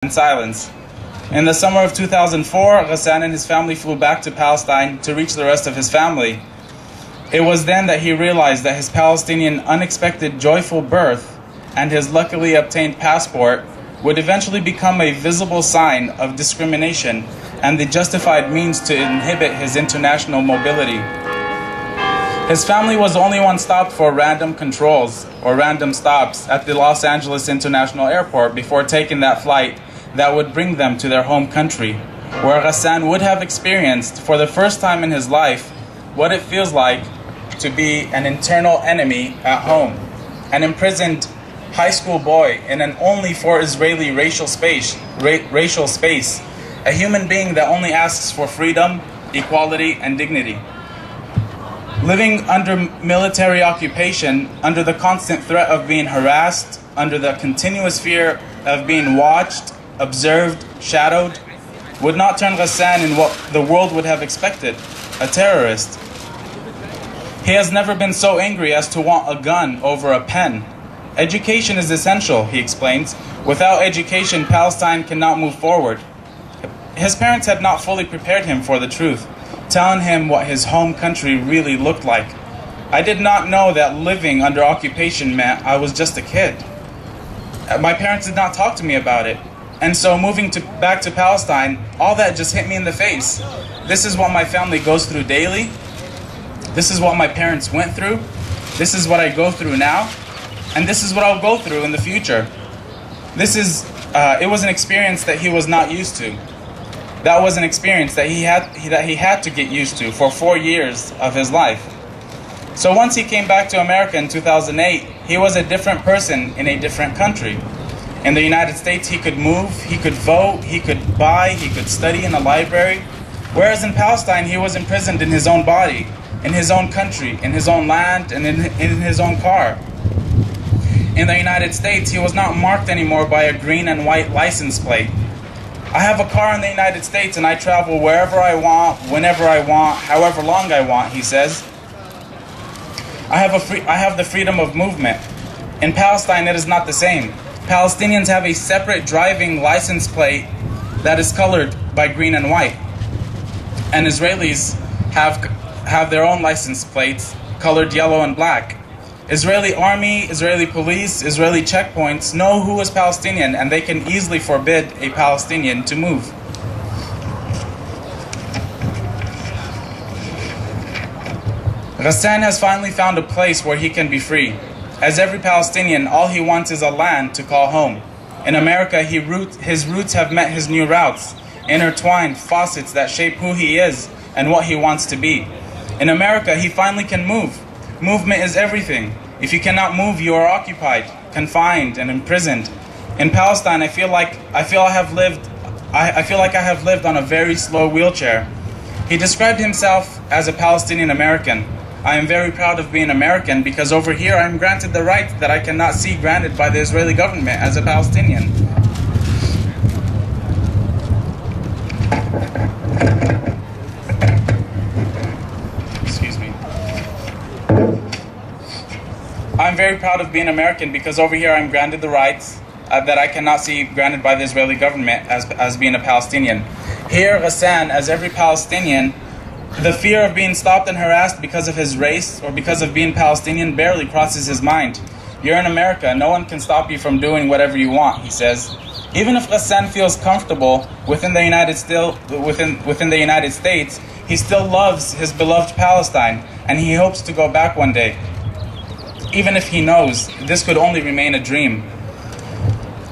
in silence. In the summer of 2004, Ghassan and his family flew back to Palestine to reach the rest of his family. It was then that he realized that his Palestinian unexpected joyful birth and his luckily obtained passport would eventually become a visible sign of discrimination and the justified means to inhibit his international mobility. His family was the only one stopped for random controls or random stops at the Los Angeles International Airport before taking that flight that would bring them to their home country, where Ghassan would have experienced for the first time in his life what it feels like to be an internal enemy at home, an imprisoned high school boy in an only for Israeli racial space, a human being that only asks for freedom, equality, and dignity. Living under military occupation, under the constant threat of being harassed, under the continuous fear of being watched, observed, shadowed, would not turn Ghassan in what the world would have expected, a terrorist. He has never been so angry as to want a gun over a pen. Education is essential, he explains. Without education, Palestine cannot move forward. His parents had not fully prepared him for the truth, telling him what his home country really looked like. I did not know that living under occupation meant I was just a kid. My parents did not talk to me about it. And so moving back to Palestine, all that just hit me in the face. This is what my family goes through daily. This is what my parents went through. This is what I go through now. And this is what I'll go through in the future. It was an experience that he was not used to. That was an experience that he had to get used to for 4 years of his life. So once he came back to America in 2008, he was a different person in a different country. In the United States, he could move, he could vote, he could buy, he could study in a library. Whereas in Palestine, he was imprisoned in his own body, in his own country, in his own land, and in his own car. In the United States, he was not marked anymore by a green and white license plate. I have a car in the United States and I travel wherever I want, whenever I want, however long I want, he says. I have the freedom of movement. In Palestine, it is not the same. Palestinians have a separate driving license plate that is colored by green and white. And Israelis have their own license plates colored yellow and black. Israeli army, Israeli police, Israeli checkpoints know who is Palestinian, and they can easily forbid a Palestinian to move. Ghassan has finally found a place where he can be free. As every Palestinian, all he wants is a land to call home. In America, his roots have met his new routes, intertwined faucets that shape who he is and what he wants to be. In America, he finally can move. Movement is everything. If you cannot move, you are occupied, confined, and imprisoned. In Palestine, I feel like I have lived on a very slow wheelchair. He described himself as a Palestinian American. I am very proud of being American because over here I am granted the rights that I cannot see granted by the Israeli government as a Palestinian. I'm very proud of being American because over here I'm granted the rights that I cannot see granted by the Israeli government as being a Palestinian. Here, Ghassan, as every Palestinian, the fear of being stopped and harassed because of his race or because of being Palestinian barely crosses his mind. You're in America, no one can stop you from doing whatever you want, he says. Even if Ghassan feels comfortable within the United States, he still loves his beloved Palestine, and he hopes to go back one day. Even if he knows this could only remain a dream.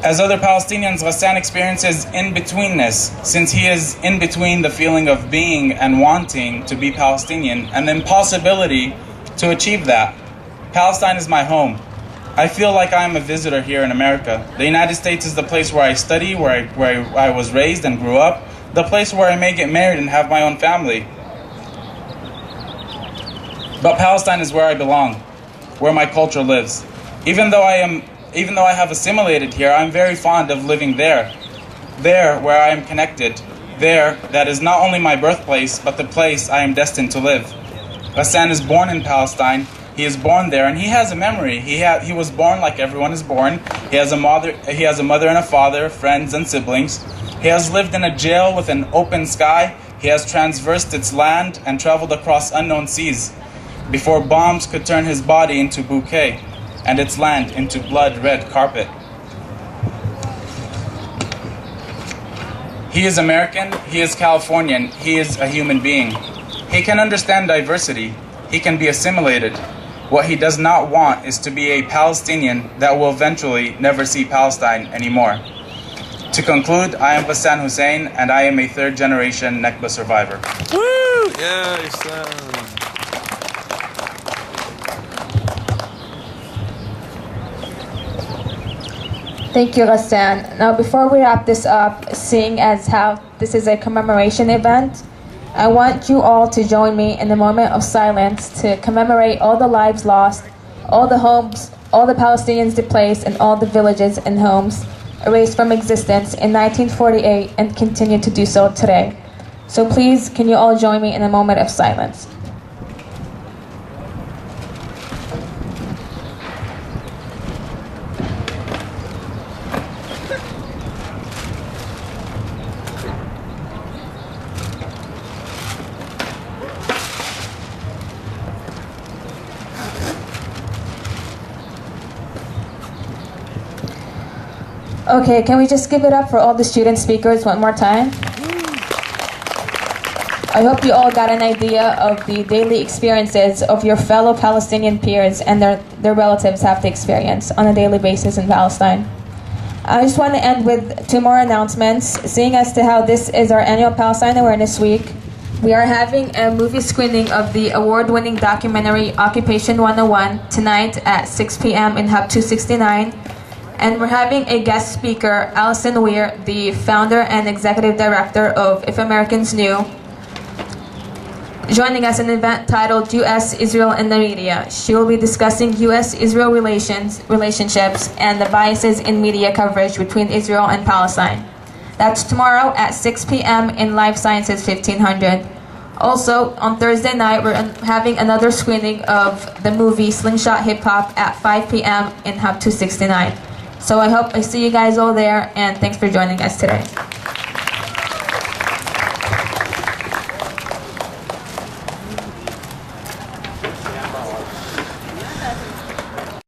As other Palestinians, Ghassan experiences in-betweenness, since he is in between the feeling of being and wanting to be Palestinian and the impossibility to achieve that. Palestine is my home. I feel like I am a visitor here in America. The United States is the place where I study, where I was raised and grew up, the place where I may get married and have my own family. But Palestine is where I belong, where my culture lives. Even though I have assimilated here, I'm very fond of living there where I am connected, there that is not only my birthplace, but the place I am destined to live. Ghassan is born in Palestine. He is born there, and he has a memory. He was born like everyone is born. He has a mother and a father, friends and siblings. He has lived in a jail with an open sky. He has traversed its land and traveled across unknown seas before bombs could turn his body into bouquet and its land into blood-red carpet. He is American, he is Californian, he is a human being. He can understand diversity, he can be assimilated. What he does not want is to be a Palestinian that will eventually never see Palestine anymore. To conclude, I am Bassam Hussein, and I am a third-generation Nakba survivor. Woo! Yeah, Thank you, Ghassan. Now, before we wrap this up, seeing as how this is a commemoration event, I want you all to join me in a moment of silence to commemorate all the lives lost, all the homes, all the Palestinians displaced, and all the villages and homes erased from existence in 1948 and continue to do so today. So please, can you all join me in a moment of silence? Okay, can we just give it up for all the student speakers one more time? I hope you all got an idea of the daily experiences of your fellow Palestinian peers and their relatives have to experience on a daily basis in Palestine. I just want to end with two more announcements. Seeing as to how this is our annual Palestine Awareness Week, we are having a movie screening of the award-winning documentary Occupation 101 tonight at 6 p.m. in Hub 269. And we're having a guest speaker, Alison Weir, the founder and executive director of If Americans Knew, joining us in an event titled U.S. Israel in the Media. She will be discussing U.S.-Israel relationships and the biases in media coverage between Israel and Palestine. That's tomorrow at 6 p.m. in Life Sciences 1500. Also, on Thursday night, we're having another screening of the movie Slingshot Hip Hop at 5 p.m. in Hub 269. So I hope I see you guys all there, and thanks for joining us today.